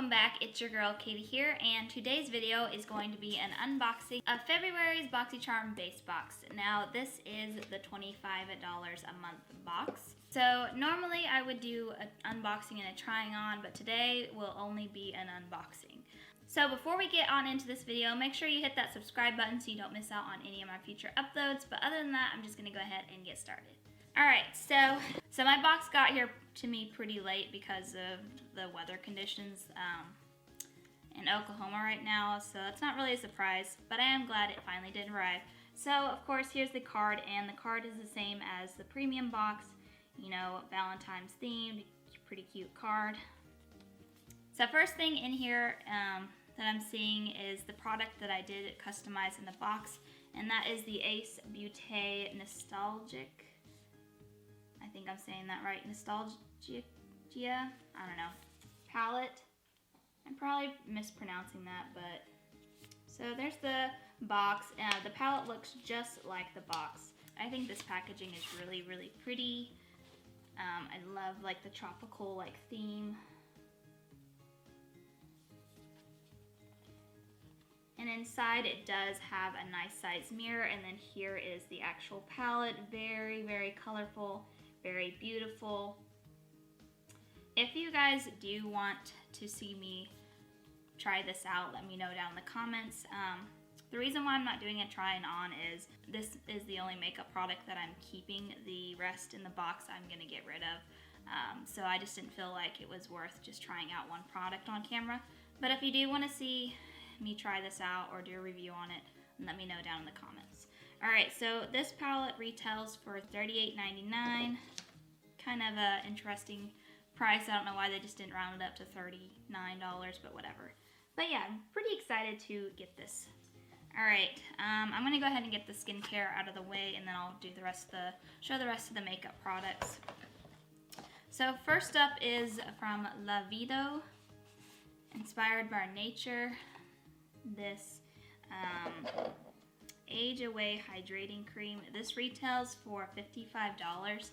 welcome back. It's your girl Katie here, and today's video is going to be an unboxing of February's Boxycharm Base Box. Now this is the $25 a month box. So normally I would do an unboxing and a trying on, but today will only be an unboxing. So before we get on into this video, make sure you hit that subscribe button so you don't miss out on any of my future uploads. But other than that, I'm just gonna go ahead and get started. Alright, so my box got here to me pretty late because of the weather conditions in Oklahoma right now, so it's not really a surprise, but I am glad it finally did arrive. So, of course, here's the card, and the card is the same as the premium box, you know, Valentine's themed, pretty cute card. So first thing in here that I'm seeing is the product that I did customize in the box, and that is the Ace Beauté Nostalgic. I think I'm saying that right. Nostalgia, I don't know. Palette. I'm probably mispronouncing that, but so there's the box. The palette looks just like the box. I think this packaging is really, really pretty. I love like the tropical like theme. And inside it does have a nice size mirror, and then here is the actual palette. Very, very colorful. Very beautiful. If you guys do want to see me try this out, let me know down in the comments. The reason why I'm not doing a try and on is this is the only makeup product that I'm keeping. The rest in the box I'm gonna get rid of. So I just didn't feel like it was worth just trying out one product on camera. But if you do want to see me try this out or do a review on it, let me know down in the comments. Alright, so this palette retails for $38.99. Kind of a interesting price. I don't know why they just didn't round it up to $39, but whatever. But yeah, I'm pretty excited to get this. Alright, I'm going to go ahead and get the skincare out of the way, and then I'll do show the rest of the makeup products. So first up is from Lavido, inspired by nature. This Age Away Hydrating Cream. This retails for $55.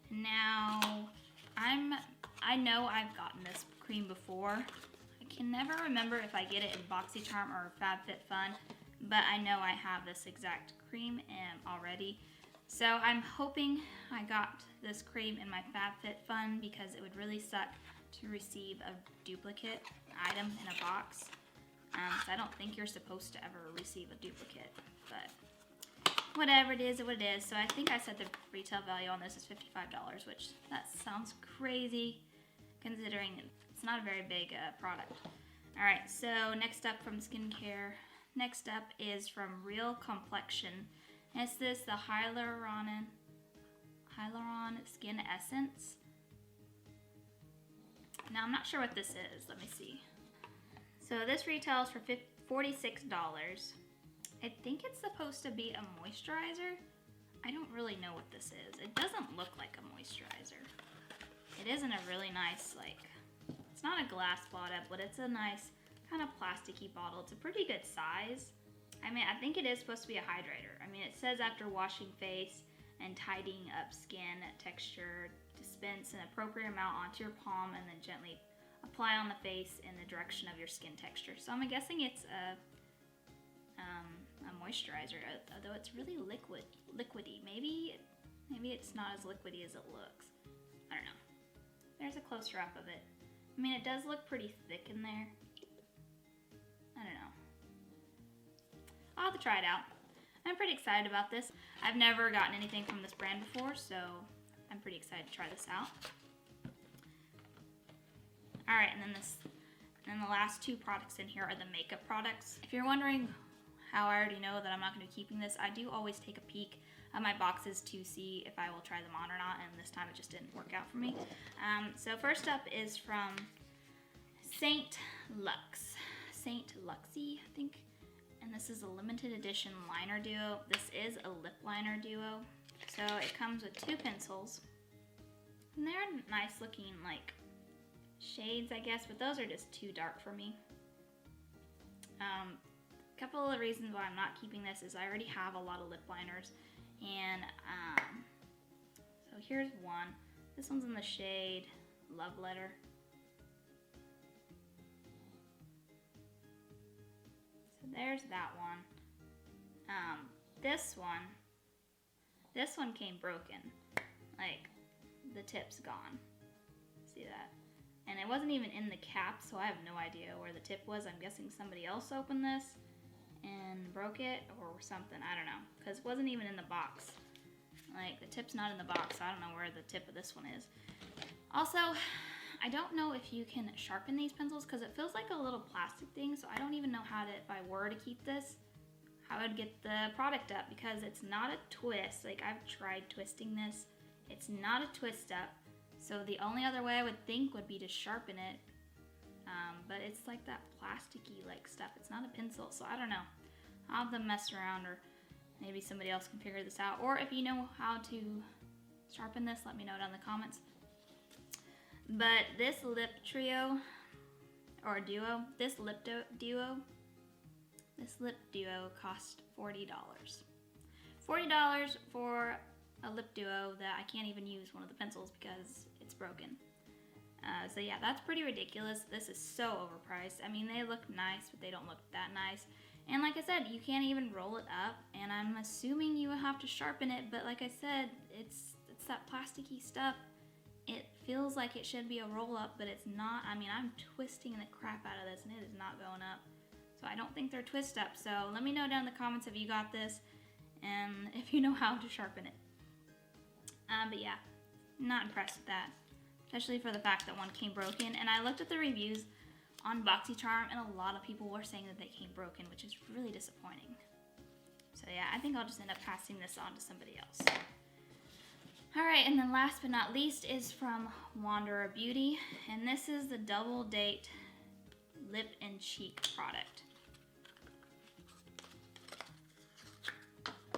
Now, I know I've gotten this cream before. I can never remember if I get it in Boxycharm or FabFitFun, but I know I have this exact cream already. So I'm hoping I got this cream in my FabFitFun, because it would really suck to receive a duplicate item in a box. So I don't think you're supposed to ever receive a duplicate, but whatever, it is what it is. So I think I said the retail value on this is $55, which that sounds crazy considering it's not a very big product. Alright, so next up from skincare, next up is from Real Complexion. It's the Hyaluron Skin Essence. Now I'm not sure what this is, let me see. So this retails for $46. I think it's supposed to be a moisturizer. I don't really know what this is. It doesn't look like a moisturizer. It is in a really nice, like, it's not a glass bottle, but it's a nice kind of plasticky bottle. It's a pretty good size. I mean, I think it is supposed to be a hydrator. I mean, it says after washing face and tidying up skin texture, dispense an appropriate amount onto your palm and then gently apply on the face in the direction of your skin texture. So I'm guessing it's a moisturizer, although it's really liquidy. Maybe it's not as liquidy as it looks. I don't know. There's a closer up of it. I mean, it does look pretty thick in there. I don't know. I'll have to try it out. I'm pretty excited about this. I've never gotten anything from this brand before, so I'm pretty excited to try this out. Alright, and then the last two products in here are the makeup products. If you're wondering how I already know that I'm not going to be keeping this, I do always take a peek at my boxes to see if I will try them on or not, and this time it just didn't work out for me. So first up is from Saint Luxie, I think, and this is a limited edition liner duo. This is a lip liner duo, so it comes with two pencils, and they're nice looking like shades, I guess, but those are just too dark for me. A couple of reasons why I'm not keeping this is I already have a lot of lip liners, and so here's one. This one's in the shade Love Letter. there's that one. This one came broken. Like, the tip's gone. See that? And it wasn't even in the cap, so I have no idea where the tip was. I'm guessing somebody else opened this and broke it or something. I don't know, because it wasn't even in the box. Like, the tip's not in the box, so I don't know where the tip of this one is. Also, I don't know if you can sharpen these pencils because it feels like a little plastic thing, so I don't even know how to, if I were to keep this, how I would get the product up, because it's not a twist. Like, I've tried twisting this. It's not a twist up, so the only other way I would think would be to sharpen it, but it's like that plasticky like stuff. It's not a pencil, so I don't know. I'll have to mess around, or maybe somebody else can figure this out, or if you know how to sharpen this, let me know down in the comments. But this lip trio, or duo, this lip duo cost $40. $40 for a lip duo that I can't even use one of the pencils because it's broken. So yeah, that's pretty ridiculous. This is so overpriced. I mean, they look nice, but they don't look that nice. And like I said, you can't even roll it up, and I'm assuming you would have to sharpen it, but like I said, it's that plasticky stuff. It feels like it should be a roll up, but it's not. I mean, I'm twisting the crap out of this and it is not going up. So I don't think they're twist up. So let me know down in the comments if you got this and if you know how to sharpen it. But yeah, not impressed with that, especially for the fact that one came broken. And I looked at the reviews on Boxycharm, and a lot of people were saying that they came broken, which is really disappointing. So yeah, I think I'll just end up passing this on to somebody else. Alright, and then last but not least is from Wanderer Beauty, and this is the Double Date Lip and Cheek product.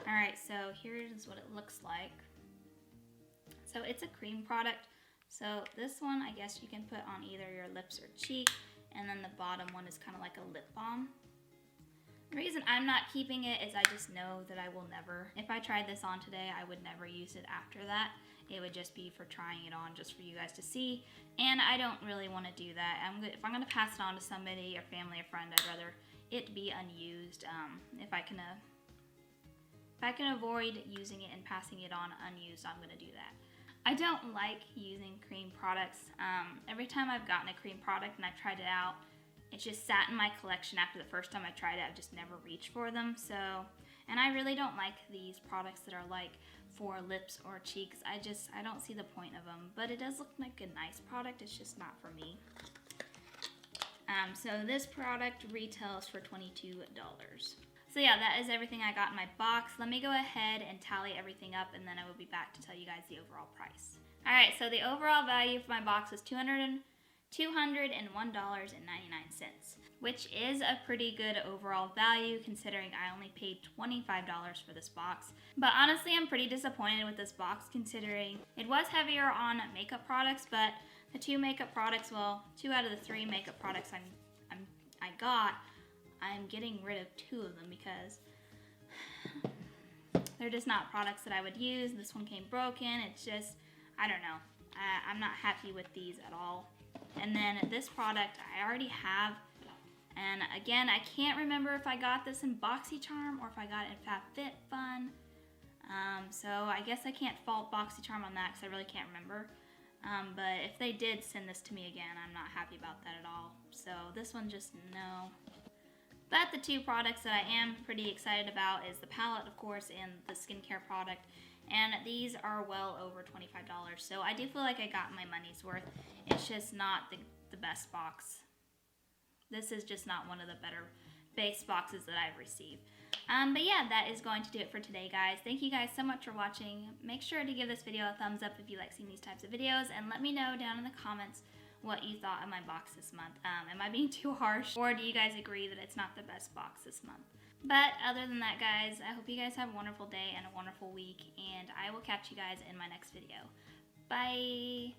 Alright, so here's what it looks like. So it's a cream product, so this one I guess you can put on either your lips or cheek, and then the bottom one is kind of like a lip balm. The reason I'm not keeping it is I just know that I will never, if I tried this on today, I would never use it after that. It would just be for trying it on just for you guys to see, and I don't really want to do that. If I'm going to pass it on to somebody, or family, or friend, I'd rather it be unused. If I can avoid using it and passing it on unused, I'm going to do that. I don't like using cream products. Every time I've gotten a cream product and I've tried it out, it's just sat in my collection after the first time I tried it. I've just never reached for them. So, and I really don't like these products that are like for lips or cheeks. I don't see the point of them. But it does look like a nice product. It's just not for me. So this product retails for $22. So yeah, that is everything I got in my box. Let me go ahead and tally everything up, and then I will be back to tell you guys the overall price. Alright, so the overall value for my box was $201.99, which is a pretty good overall value considering I only paid $25 for this box. But honestly, I'm pretty disappointed with this box considering it was heavier on makeup products, but the two makeup products, well, 2 out of the 3 makeup products I got, I'm getting rid of 2 of them because they're just not products that I would use. This one came broken. It's just, I don't know. I'm not happy with these at all. And then this product I already have. And again, I can't remember if I got this in Boxycharm or if I got it in FabFitFun. So I guess I can't fault Boxycharm on that because I really can't remember. But if they did send this to me again, I'm not happy about that at all. So this one just no. But the 2 products that I am pretty excited about is the palette, of course, and the skincare product. And these are well over $25. So I do feel like I got my money's worth. It's just not the best box. This is just not one of the better base boxes that I've received. But yeah, that is going to do it for today, guys. Thank you guys so much for watching. Make sure to give this video a thumbs up if you like seeing these types of videos. And let me know down in the comments what you thought of my box this month. Am I being too harsh, or do you guys agree that it's not the best box this month? But other than that, guys, I hope you guys have a wonderful day and a wonderful week, and I will catch you guys in my next video. Bye!